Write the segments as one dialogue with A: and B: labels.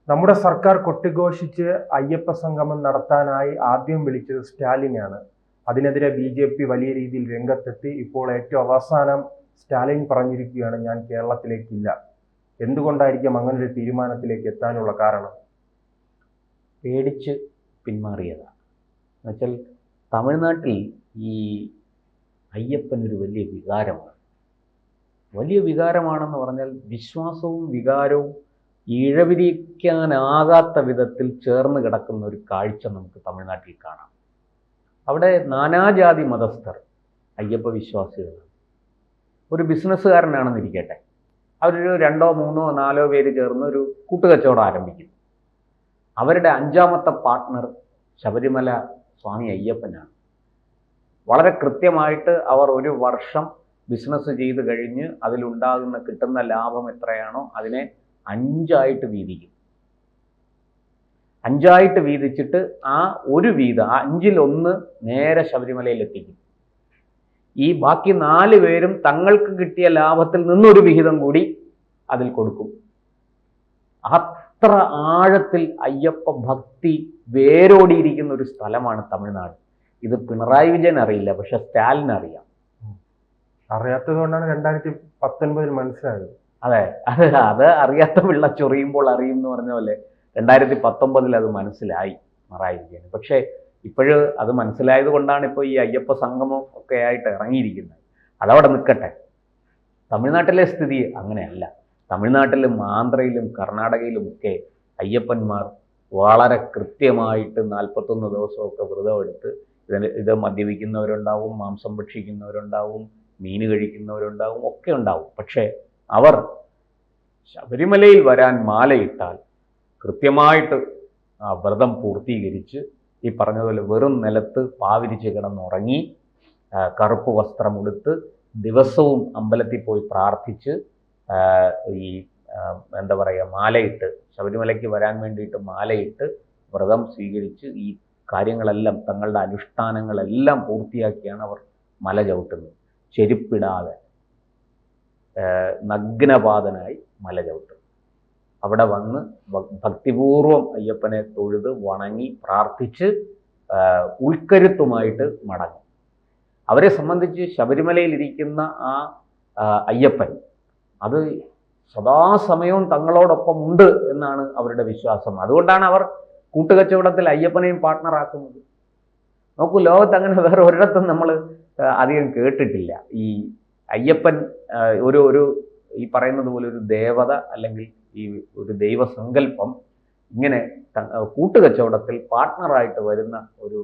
A: നമ്മുടെ സർക്കാർ കൊട്ടിഘോഷിച്ച് അയ്യപ്പ സംഗമം നടത്താനായി ആദ്യം വിളിച്ചത് സ്റ്റാലിനെയാണ്. അതിനെതിരെ ബി.ജെ.പി. വലിയ രീതിയിൽ രംഗത്തെത്തി. ഇപ്പോൾ ഏറ്റവും അവസാനം സ്റ്റാലിൻ പറഞ്ഞിരിക്കുകയാണ്, ഞാൻ കേരളത്തിലേക്കില്ല. എന്തുകൊണ്ടായിരിക്കും അങ്ങനൊരു തീരുമാനത്തിലേക്ക് എത്താനുള്ള കാരണം?
B: പേടിച്ച് പിന്മാറിയതാണ്. എന്നുവെച്ചാൽ തമിഴ്നാട്ടിൽ ഈ അയ്യപ്പനൊരു വലിയ വികാരമാണ്. വലിയ വികാരമാണെന്ന് പറഞ്ഞാൽ വിശ്വാസവും വികാരവും ഇഴപിരിക്കാനാകാത്ത വിധത്തിൽ ചേർന്ന് കിടക്കുന്ന ഒരു കാഴ്ച നമുക്ക് തമിഴ്നാട്ടിൽ കാണാം. അവിടെ നാനാജാതി മതസ്ഥർ അയ്യപ്പ വിശ്വാസികളാണ്. ഒരു ബിസിനസ്സുകാരനാണെന്നിരിക്കട്ടെ, അവരൊരു 2, 3, 4 പേര് ചേർന്ന് ഒരു കൂട്ടുകച്ചവടം ആരംഭിക്കുന്നു. അവരുടെ 5ാമത്തെ പാർട്ട്ണർ ശബരിമല സ്വാമി അയ്യപ്പനാണ്. വളരെ കൃത്യമായിട്ട് അവർ ഒരു വർഷം ബിസിനസ് ചെയ്ത് കഴിഞ്ഞ് അതിലുണ്ടാകുന്ന കിട്ടുന്ന ലാഭം എത്രയാണോ അതിനെ 5ആയിട്ട് വീതിക്കും. 5ആയിട്ട് വീതിച്ചിട്ട് ആ ഒരു വീതം 5-1 നേരെ ശബരിമലയിൽ എത്തിക്കും. ഈ ബാക്കി 4 പേരും തങ്ങൾക്ക് കിട്ടിയ ലാഭത്തിൽ നിന്നൊരു വിഹിതം കൂടി അതിൽ കൊടുക്കും. അത്ര ആഴത്തിൽ അയ്യപ്പ ഭക്തി വേരോടിയിരിക്കുന്ന ഒരു സ്ഥലമാണ് തമിഴ്നാട്. ഇത് പിണറായി വിജയൻ അറിയില്ല, പക്ഷെ സ്റ്റാലിൻ അറിയാം.
A: അറിയാത്തത് കൊണ്ടാണ് 2019 മനസ്സിലായത്.
B: അതെ, അത് അറിയാത്ത പിള്ള ചൊറിയുമ്പോൾ അറിയും എന്ന് പറഞ്ഞ പോലെ 2019 അത് മനസ്സിലായി പിണറായി വിജയൻ. പക്ഷേ ഇപ്പോഴും അത് മനസ്സിലായത് കൊണ്ടാണ് ഇപ്പോൾ ഈ അയ്യപ്പ സംഗമം ഒക്കെ ആയിട്ട് ഇറങ്ങിയിരിക്കുന്നത്. അതവിടെ നിൽക്കട്ടെ. തമിഴ്നാട്ടിലെ സ്ഥിതി അങ്ങനെയല്ല. തമിഴ്നാട്ടിലും ആന്ധ്രയിലും കർണാടകയിലും ഒക്കെ അയ്യപ്പന്മാർ വളരെ കൃത്യമായിട്ട് 41 ദിവസമൊക്കെ വ്രതം എടുത്ത് ഇത് മദ്യപിക്കുന്നവരുണ്ടാവും, മാംസം ഭക്ഷിക്കുന്നവരുണ്ടാവും, മീൻ കഴിക്കുന്നവരുണ്ടാവും, ഒക്കെ ഉണ്ടാവും. പക്ഷേ അവർ ശബരിമലയിൽ വരാൻ മാലയിട്ടാൽ കൃത്യമായിട്ട് ആ വ്രതം പൂർത്തീകരിച്ച് ഈ പറഞ്ഞതുപോലെ വെറും നിലത്ത് പാവിരിച്ച് കിടന്നുറങ്ങി കറുപ്പ് വസ്ത്രമെടുത്ത് ദിവസവും അമ്പലത്തിൽ പോയി പ്രാർത്ഥിച്ച് ഈ എന്താ പറയുക മാലയിട്ട് ശബരിമലയ്ക്ക് വരാൻ വേണ്ടിയിട്ട് മാലയിട്ട് വ്രതം സ്വീകരിച്ച് ഈ കാര്യങ്ങളെല്ലാം തങ്ങളുടെ അനുഷ്ഠാനങ്ങളെല്ലാം പൂർത്തിയാക്കിയാണ് അവർ മല ചവിട്ടുന്നത്. ചെരുപ്പിടാതെ നഗ്നപാതനായി മല ചവിട്ടും. അവിടെ വന്ന് ഭക്തിപൂർവം അയ്യപ്പനെ തൊഴുത് വണങ്ങി പ്രാർത്ഥിച്ച് ഉൾക്കരുത്തുമായിട്ട് മടങ്ങും. അവരെ സംബന്ധിച്ച് ശബരിമലയിലിരിക്കുന്ന ആ അയ്യപ്പൻ അത് സദാസമയവും തങ്ങളോടൊപ്പം ഉണ്ട് എന്നാണ് അവരുടെ വിശ്വാസം. അതുകൊണ്ടാണ് അവർ കൂട്ടുകച്ചവടത്തിൽ അയ്യപ്പനെയും പാർട്ട്ണറാക്കുന്നത്. നോക്കൂ, ലോകത്ത് അങ്ങനെ വേറെ ഒരിടത്തും നമ്മൾ അധികം കേട്ടിട്ടില്ല. ഈ അയ്യപ്പൻ ഒരു ഈ പറയുന്നത് പോലെ ഒരു ദേവത അല്ലെങ്കിൽ ഈ ഒരു ദൈവസങ്കല്പം ഇങ്ങനെ കൂട്ടുകച്ചവടത്തിൽ പാർട്ട്ണറായിട്ട് വരുന്ന ഒരു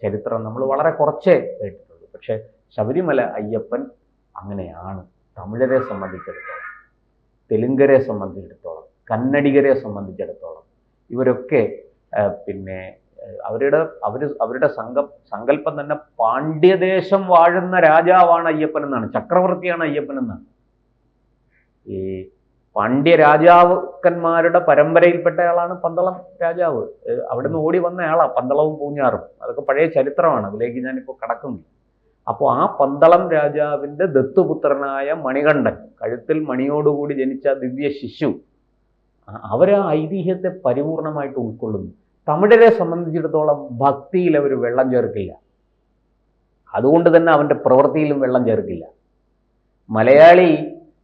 B: ചരിത്രം നമ്മൾ വളരെ കുറച്ചേ കേട്ടിട്ടുള്ളൂ. പക്ഷേ ശബരിമല അയ്യപ്പൻ അങ്ങനെയാണ്. തമിഴരെ സംബന്ധിച്ചിടത്തോളം, തെലുങ്കരെ സംബന്ധിച്ചിടത്തോളം, കന്നഡിഗരെ സംബന്ധിച്ചിടത്തോളം ഇവരൊക്കെ പിന്നെ അവരുടെ സങ്കല്പം തന്നെ പാണ്ഡ്യദേശം വാഴുന്ന രാജാവാണ് അയ്യപ്പൻ എന്നാണ്, ചക്രവർത്തിയാണ് അയ്യപ്പൻ എന്നാണ്. ഈ പാണ്ഡ്യ രാജാക്കന്മാരുടെ പരമ്പരയിൽപ്പെട്ട ആളാണ് പന്തളം രാജാവ്. അവിടുന്ന് ഓടി വന്ന ആളാണ് പന്തളവും പൂഞ്ഞാറും. അതൊക്കെ പഴയ ചരിത്രമാണ്, അതിലേക്ക് ഞാനിപ്പോൾ കടക്കുന്നില്ല. അപ്പോൾ ആ പന്തളം രാജാവിൻ്റെ ദത്തുപുത്രനായ മണികണ്ഠൻ, കഴുത്തിൽ മണിയോടുകൂടി ജനിച്ച ദിവ്യ ശിശു, അവരാ ഐതിഹ്യത്തെ പരിപൂർണമായിട്ട് ഉൾക്കൊള്ളുന്നു. തമിഴരെ സംബന്ധിച്ചിടത്തോളം ഭക്തിയിൽ അവർ വെള്ളം ചേർക്കില്ല. അതുകൊണ്ട് തന്നെ അവൻ്റെ പ്രവൃത്തിയിലും വെള്ളം ചേർക്കില്ല. മലയാളി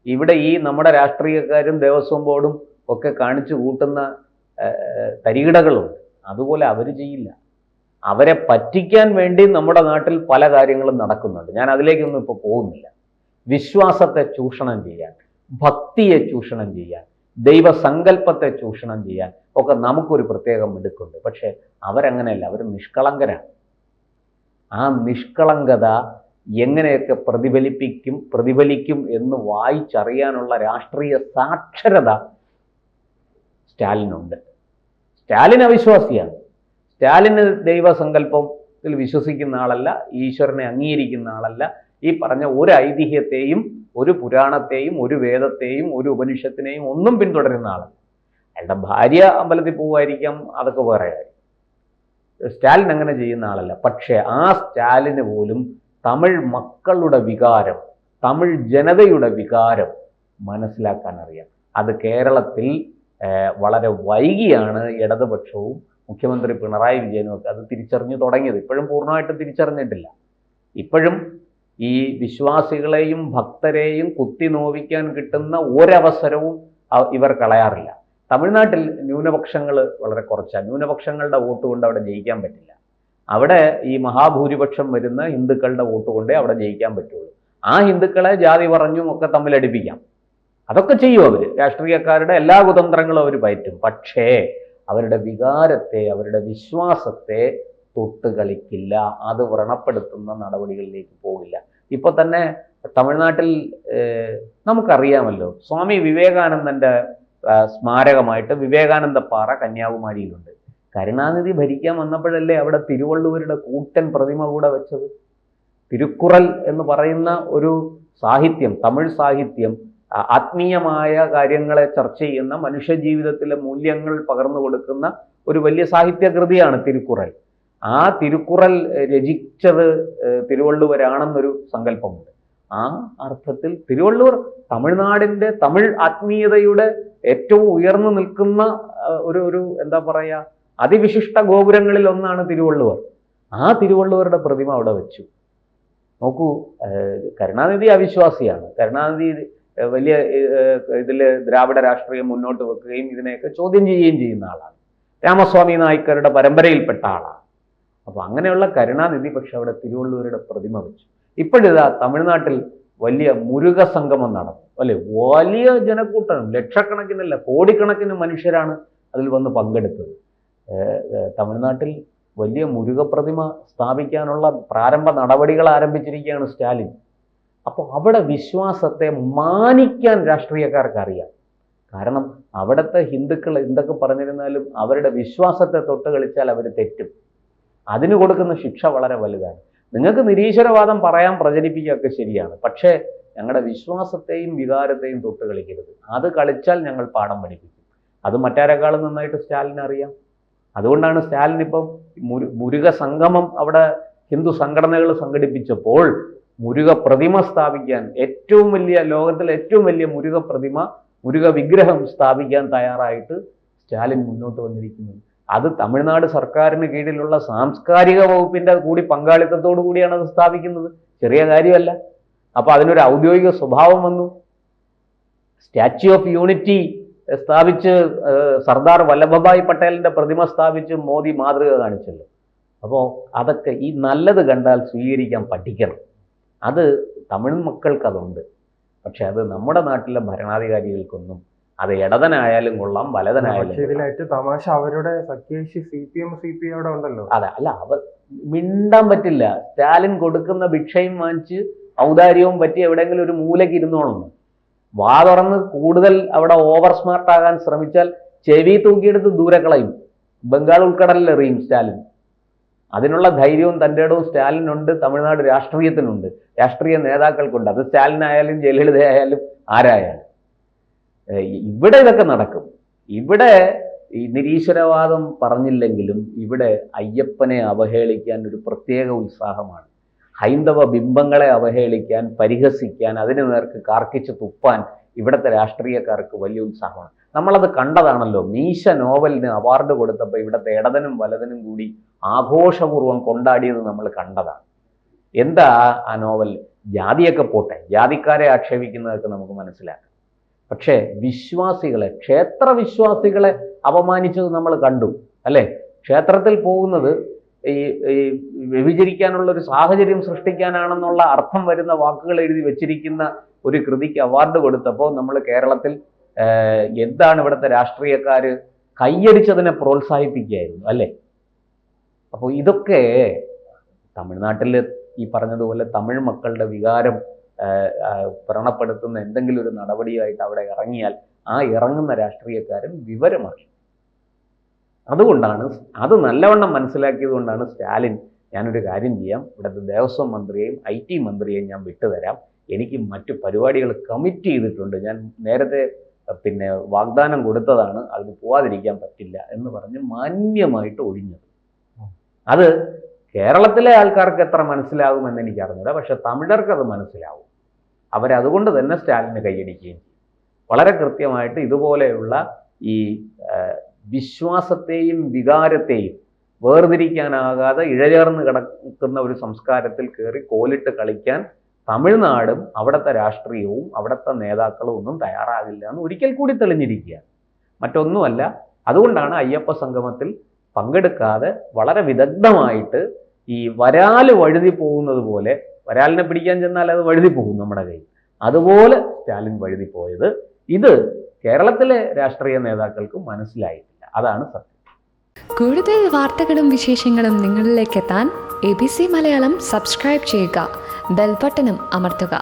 B: ഇവിടെ ഈ നമ്മുടെ രാഷ്ട്രീയക്കാരും ദേവസ്വം ബോർഡും ഒക്കെ കാണിച്ചു കൂട്ടുന്ന തരികിടകളുണ്ട്. അതുപോലെ അവർ ചെയ്യില്ല. അവരെ പറ്റിക്കാൻ വേണ്ടി നമ്മുടെ നാട്ടിൽ പല കാര്യങ്ങളും നടക്കുന്നുണ്ട്. ഞാൻ അതിലേക്കൊന്നും ഇപ്പോൾ പോകുന്നില്ല. വിശ്വാസത്തെ ചൂഷണം ചെയ്യാൻ, ഭക്തിയെ ചൂഷണം ചെയ്യാൻ, ദൈവസങ്കല്പത്തെ ചൂഷണം ചെയ്യാൻ ഒക്കെ നമുക്കൊരു പ്രത്യേകം മിടുക്കുണ്ട്. പക്ഷേ അവരങ്ങനെയല്ല, അവർ നിഷ്കളങ്കരാണ്. ആ നിഷ്കളങ്കത എങ്ങനെയൊക്കെ പ്രതിഫലിക്കും എന്ന് വായിച്ചറിയാനുള്ള രാഷ്ട്രീയ സാക്ഷരത സ്റ്റാലിനുണ്ട്. സ്റ്റാലിൻ അവിശ്വാസിയാണ്. സ്റ്റാലിന് ദൈവസങ്കല്പത്തിൽ വിശ്വസിക്കുന്ന ആളല്ല, ഈശ്വരനെ അംഗീകരിക്കുന്ന ആളല്ല. ഈ പറഞ്ഞ ഒരു ഐതിഹ്യത്തെയും ഒരു പുരാണത്തെയും ഒരു വേദത്തെയും ഒരു ഉപനിഷത്തിനെയും ഒന്നും പിന്തുടരുന്ന ആളല്ല. അയാളുടെ ഭാര്യ അമ്പലത്തിൽ പോവുമായിരിക്കാം, അതൊക്കെ വേറെ കാര്യം. സ്റ്റാലിൻ അങ്ങനെ ചെയ്യുന്ന ആളല്ല. പക്ഷേ ആ സ്റ്റാലിന് പോലും തമിഴ് മക്കളുടെ വികാരം, തമിഴ് ജനതയുടെ വികാരം മനസ്സിലാക്കാൻ അറിയാം. അത് കേരളത്തിൽ വളരെ വൈകിയാണ് ഇടതുപക്ഷവും മുഖ്യമന്ത്രി പിണറായി വിജയനും ഒക്കെ അത് തിരിച്ചറിഞ്ഞു തുടങ്ങിയത്. ഇപ്പോഴും പൂർണ്ണമായിട്ട് തിരിച്ചറിഞ്ഞിട്ടില്ല. ഇപ്പോഴും ഈ വിശ്വാസികളെയും ഭക്തരെയും കുത്തി നോവിക്കാൻ കിട്ടുന്ന ഒരവസരവും ഇവർ കളയാറില്ല. തമിഴ്നാട്ടിൽ ന്യൂനപക്ഷങ്ങൾ വളരെ കുറച്ചാണ്. ന്യൂനപക്ഷങ്ങളുടെ വോട്ട് കൊണ്ട് അവിടെ ജയിക്കാൻ പറ്റില്ല. അവിടെ ഈ മഹാഭൂരിപക്ഷം വരുന്ന ഹിന്ദുക്കളുടെ വോട്ട് കൊണ്ടേ അവിടെ ജയിക്കാൻ പറ്റുള്ളൂ. ആ ഹിന്ദുക്കളെ ജാതി പറഞ്ഞും ഒക്കെ തമ്മിലടിപ്പിക്കാം. അതൊക്കെ ചെയ്യും അവർ. രാഷ്ട്രീയക്കാരുടെ എല്ലാ കുതന്ത്രങ്ങളും അവർ പയറ്റും. പക്ഷേ അവരുടെ വികാരത്തെ, അവരുടെ വിശ്വാസത്തെ തൊട്ട് കളിക്കില്ല. അത് വ്രണപ്പെടുത്തുന്ന നടപടികളിലേക്ക് പോകില്ല. ഇപ്പൊ തന്നെ തമിഴ്നാട്ടിൽ നമുക്കറിയാമല്ലോ, സ്വാമി വിവേകാനന്ദന്റെ സ്മാരകമായിട്ട് വിവേകാനന്ദ പാറ കന്യാകുമാരിയിലുണ്ട്. കരുണാനിധി ഭരിക്കാൻ വന്നപ്പോഴല്ലേ അവിടെ തിരുവള്ളുവരുടെ കൂറ്റൻ പ്രതിമ കൂടെ വെച്ചത്. തിരുക്കുറൽ എന്ന് പറയുന്ന ഒരു സാഹിത്യം, തമിഴ് സാഹിത്യം, ആത്മീയമായ കാര്യങ്ങളെ ചർച്ച ചെയ്യുന്ന, മനുഷ്യജീവിതത്തിലെ മൂല്യങ്ങൾ പകർന്നു കൊടുക്കുന്ന ഒരു വലിയ സാഹിത്യകൃതിയാണ് തിരുക്കുറൽ. ആ തിരുക്കുറൽ രചിച്ചത് തിരുവള്ളുവരാണെന്നൊരു സങ്കല്പമുണ്ട്. ആ അർത്ഥത്തിൽ തിരുവള്ളുവർ തമിഴ്നാടിൻ്റെ തമിഴ് ആത്മീയതയുടെ ഏറ്റവും ഉയർന്നു നിൽക്കുന്ന ഒരു എന്താ പറയുക, അതിവിശിഷ്ട ഗോപുരങ്ങളിൽ ഒന്നാണ് തിരുവള്ളുവർ. ആ തിരുവള്ളുവരുടെ പ്രതിമ അവിടെ വെച്ചു. നോക്കൂ, കരുണാനിധി അവിശ്വാസിയാണ്. കരുണാനിധി വലിയ ഇതിൽ ദ്രാവിഡ രാഷ്ട്രീയം മുന്നോട്ട് വെക്കുകയും ഇതിനെയൊക്കെ ചോദ്യം ചെയ്യുകയും ചെയ്യുന്ന ആളാണ്. രാമസ്വാമി നായ്ക്കരുടെ പരമ്പരയിൽപ്പെട്ട ആളാണ്. അപ്പോൾ അങ്ങനെയുള്ള കരുണാനിധി പക്ഷെ അവിടെ തിരുവള്ളുവരുടെ പ്രതിമ വെച്ചു. ഇപ്പോഴിതാ തമിഴ്നാട്ടിൽ വലിയ മുരുക സംഗമം നടന്നു, അല്ലെ? വലിയ ജനക്കൂട്ടം, ലക്ഷക്കണക്കിനല്ല കോടിക്കണക്കിന് മനുഷ്യരാണ് അതിൽ വന്ന് പങ്കെടുത്തത്. തമിഴ്നാട്ടിൽ വലിയ മുരുക പ്രതിമ സ്ഥാപിക്കാനുള്ള പ്രാരംഭ നടപടികൾ ആരംഭിച്ചിരിക്കുകയാണ് സ്റ്റാലിൻ. അപ്പോൾ അവിടെ വിശ്വാസത്തെ മാനിക്കാൻ രാഷ്ട്രീയക്കാർക്ക് അറിയാം. കാരണം അവിടുത്തെ ഹിന്ദുക്കൾ എന്തൊക്കെ പറഞ്ഞിരുന്നാലും അവരുടെ വിശ്വാസത്തെ തൊട്ട് കളിച്ചാൽ അവർ തെറ്റും. അതിന് കൊടുക്കുന്ന ശിക്ഷ വളരെ വലുതാണ്. നിങ്ങൾക്ക് നിരീശ്വരവാദം പറയാൻ പ്രചരിപ്പിക്കുകയൊക്കെ ശരിയാണ്, പക്ഷേ ഞങ്ങളുടെ വിശ്വാസത്തെയും വികാരത്തെയും തൊട്ട് കളിക്കരുത്. അത് കളിച്ചാൽ ഞങ്ങൾ പാഠം പഠിപ്പിക്കും. അത് മറ്റാരെക്കാളും നന്നായിട്ട് സ്റ്റാലിന് അറിയാം. അതുകൊണ്ടാണ് സ്റ്റാലിൻ ഇപ്പം മുരുക സംഗമം അവിടെ ഹിന്ദു സംഘടനകൾ സംഘടിപ്പിച്ചപ്പോൾ മുരുക പ്രതിമ സ്ഥാപിക്കാൻ, ഏറ്റവും വലിയ, ലോകത്തിലെ ഏറ്റവും വലിയ മുരുക പ്രതിമ, മുരുക വിഗ്രഹം സ്ഥാപിക്കാൻ തയ്യാറായിട്ട് സ്റ്റാലിൻ മുന്നോട്ട് വന്നിരിക്കുന്നത്. അത് തമിഴ്നാട് സർക്കാരിന് കീഴിലുള്ള സാംസ്കാരിക വകുപ്പിന്റെ കൂടി പങ്കാളിത്തത്തോടു കൂടിയാണ് അത് സ്ഥാപിക്കുന്നത്. ചെറിയ കാര്യമല്ല. അപ്പൊ അതിനൊരു ഔദ്യോഗിക സ്വഭാവം വന്നു. സ്റ്റാച്യു ഓഫ് യൂണിറ്റി സ്ഥാപിച്ച്, സർദാർ വല്ലഭഭായ് പട്ടേലിന്റെ പ്രതിമ സ്ഥാപിച്ച് മോദി മാതൃക കാണിച്ചല്ലോ. അപ്പോൾ അതൊക്കെ ഈ നല്ലത് കണ്ടാൽ സ്വീകരിക്കാൻ പഠിക്കണം. അത് തമിഴ് മക്കൾക്ക് അതുണ്ട്. പക്ഷെ അത് നമ്മുടെ നാട്ടിലെ ഭരണാധികാരികൾക്കൊന്നും, അത് ഇടതനായാലും കൊള്ളാം വലതനായാലും.
A: ഇതിലായിട്ട് തമാശ അവരുടെ സഖ്യകക്ഷി CPM അവിടെ ഉണ്ടല്ലോ.
B: അതെ, അല്ല, അവർ മിണ്ടാൻ പറ്റില്ല. സ്റ്റാലിൻ കൊടുക്കുന്ന ഭിക്ഷയും വാങ്ങിച്ച് ഔദാര്യവും പറ്റി എവിടെയെങ്കിലും ഒരു മൂലയ്ക്ക് ഇരുന്നോളണം. വാ തുറന്ന് കൂടുതൽ അവിടെ ഓവർ സ്മാർട്ട് ആകാൻ ശ്രമിച്ചാൽ ചെവി തൂക്കിയെടുത്ത് ദൂരെ കളയും, ബംഗാൾ ഉൾക്കടലിൽ എറിയും സ്റ്റാലിൻ. അതിനുള്ള ധൈര്യവും തൻ്റെ ഇടവും സ്റ്റാലിനുണ്ട്, തമിഴ്നാട് രാഷ്ട്രീയത്തിനുണ്ട്, രാഷ്ട്രീയ നേതാക്കൾക്കുണ്ട്. അത് സ്റ്റാലിനായാലും ജയലളിത ആയാലും ആരായാലും. ഇവിടെ ഇതൊക്കെ നടക്കും. ഇവിടെ ഈ നിരീശ്വരവാദം പറഞ്ഞില്ലെങ്കിലും ഇവിടെ അയ്യപ്പനെ അവഹേളിക്കാൻ ഒരു പ്രത്യേക ഉത്സാഹമാണ്. ഹൈന്ദവ ബിംബങ്ങളെ അവഹേളിക്കാൻ, പരിഹസിക്കാൻ, അതിനു നേർക്ക് കാർക്കിച്ച് തുപ്പാൻ ഇവിടുത്തെ രാഷ്ട്രീയക്കാർക്ക് വലിയ ഉത്സാഹമാണ്. നമ്മളത് കണ്ടതാണല്ലോ. മീശ നോവലിന് അവാർഡ് കൊടുത്തപ്പോൾ ഇവിടുത്തെ ഇടതനും വലതനും കൂടി ആഘോഷപൂർവ്വം കൊണ്ടാടിയത് നമ്മൾ കണ്ടതാണ്. എന്താ ആ നോവൽ? ജാതിയൊക്കെ പോട്ടെ, ജാതിക്കാരെ ആക്ഷേപിക്കുന്നതൊക്കെ നമുക്ക് മനസ്സിലാക്കാം. പക്ഷേ വിശ്വാസികളെ, ക്ഷേത്ര വിശ്വാസികളെ അപമാനിച്ചത് നമ്മൾ കണ്ടു, അല്ലേ? ക്ഷേത്രത്തിൽ പോകുന്നത് ഈ വ്യഭിചരിക്കാനുള്ള ഒരു സാഹചര്യം സൃഷ്ടിക്കാനാണെന്നുള്ള അർത്ഥം വരുന്ന വാക്കുകൾ എഴുതി വെച്ചിരിക്കുന്ന ഒരു കൃതിക്ക് അവാർഡ് കൊടുത്തപ്പോൾ നമ്മൾ കേരളത്തിൽ എന്താണ് ഇവിടുത്തെ രാഷ്ട്രീയക്കാർ കൈയടിച്ചതിനെ പ്രോത്സാഹിപ്പിക്കുകയായിരുന്നു, അല്ലേ? അപ്പോൾ ഇതൊക്കെ തമിഴ്നാട്ടിൽ ഈ പറഞ്ഞതുപോലെ തമിഴ് മക്കളുടെ വികാരം വ്രണപ്പെടുത്തുന്ന എന്തെങ്കിലും ഒരു നടപടിയായിട്ട് അവിടെ ഇറങ്ങിയാൽ ആ ഇറങ്ങുന്ന രാഷ്ട്രീയക്കാരൻ വിവരമായി. അതുകൊണ്ടാണ്, അത് നല്ലവണ്ണം മനസ്സിലാക്കിയത് കൊണ്ടാണ് സ്റ്റാലിൻ, ഞാനൊരു കാര്യം ചെയ്യാം, ഇവിടുത്തെ ദേവസ്വം മന്ത്രിയെയും IT മന്ത്രിയെയും ഞാൻ വിട്ടുതരാം, എനിക്ക് മറ്റു പരിപാടികൾ കമ്മിറ്റ് ചെയ്തിട്ടുണ്ട്, ഞാൻ നേരത്തെ വാഗ്ദാനം കൊടുത്തതാണ്, അതിന് പോവാതിരിക്കാൻ പറ്റില്ല എന്ന് പറഞ്ഞ് മാന്യമായിട്ട് ഒഴിഞ്ഞത്. അത് കേരളത്തിലെ ആൾക്കാർക്ക് എത്ര മനസ്സിലാകുമെന്ന് എനിക്ക് അറിഞ്ഞില്ല, പക്ഷെ തമിഴർക്ക് അത് മനസ്സിലാവും. അവരതുകൊണ്ട് തന്നെ സ്റ്റാലിന് കൈയടിക്കുകയും ചെയ്യും. വളരെ കൃത്യമായിട്ട് ഇതുപോലെയുള്ള ഈ വിശ്വാസത്തെയും വികാരത്തെയും വേർതിരിക്കാനാകാതെ ഇഴചേർന്ന് കിടക്കുന്ന ഒരു സംസ്കാരത്തിൽ കയറി കോലിട്ട് കളിക്കാൻ തമിഴ്നാടും അവിടുത്തെ രാഷ്ട്രീയവും അവിടുത്തെ നേതാക്കളും ഒന്നും തയ്യാറാകില്ല എന്ന് ഒരിക്കൽ കൂടി തെളിഞ്ഞിരിക്കുകയാണ്. മറ്റൊന്നുമല്ല, അതുകൊണ്ടാണ് അയ്യപ്പ സംഗമത്തിൽ പങ്കെടുക്കാതെ വളരെ വിദഗ്ധമായിട്ട് ഈ വരാല് വഴുതി പോകുന്നത് പോലെ, വരാലിനെ പിടിക്കാൻ ചെന്നാൽ അത് വഴുതി പോകും നമ്മുടെ കയ്യിൽ, അതുപോലെ സ്റ്റാലിൻ വഴുതി പോയത് ഇത് കേരളത്തിലെ രാഷ്ട്രീയ നേതാക്കൾക്ക് മനസ്സിലായിട്ടില്ല. അതാണ് സത്യം.
C: കൂടുതൽ വാർത്തകളും വിശേഷങ്ങളും നിങ്ങളിലേക്ക് എത്താൻ ABC മലയാളം സബ്സ്ക്രൈബ് ചെയ്യുക, ബെൽ ബട്ടണും അമർത്തുക.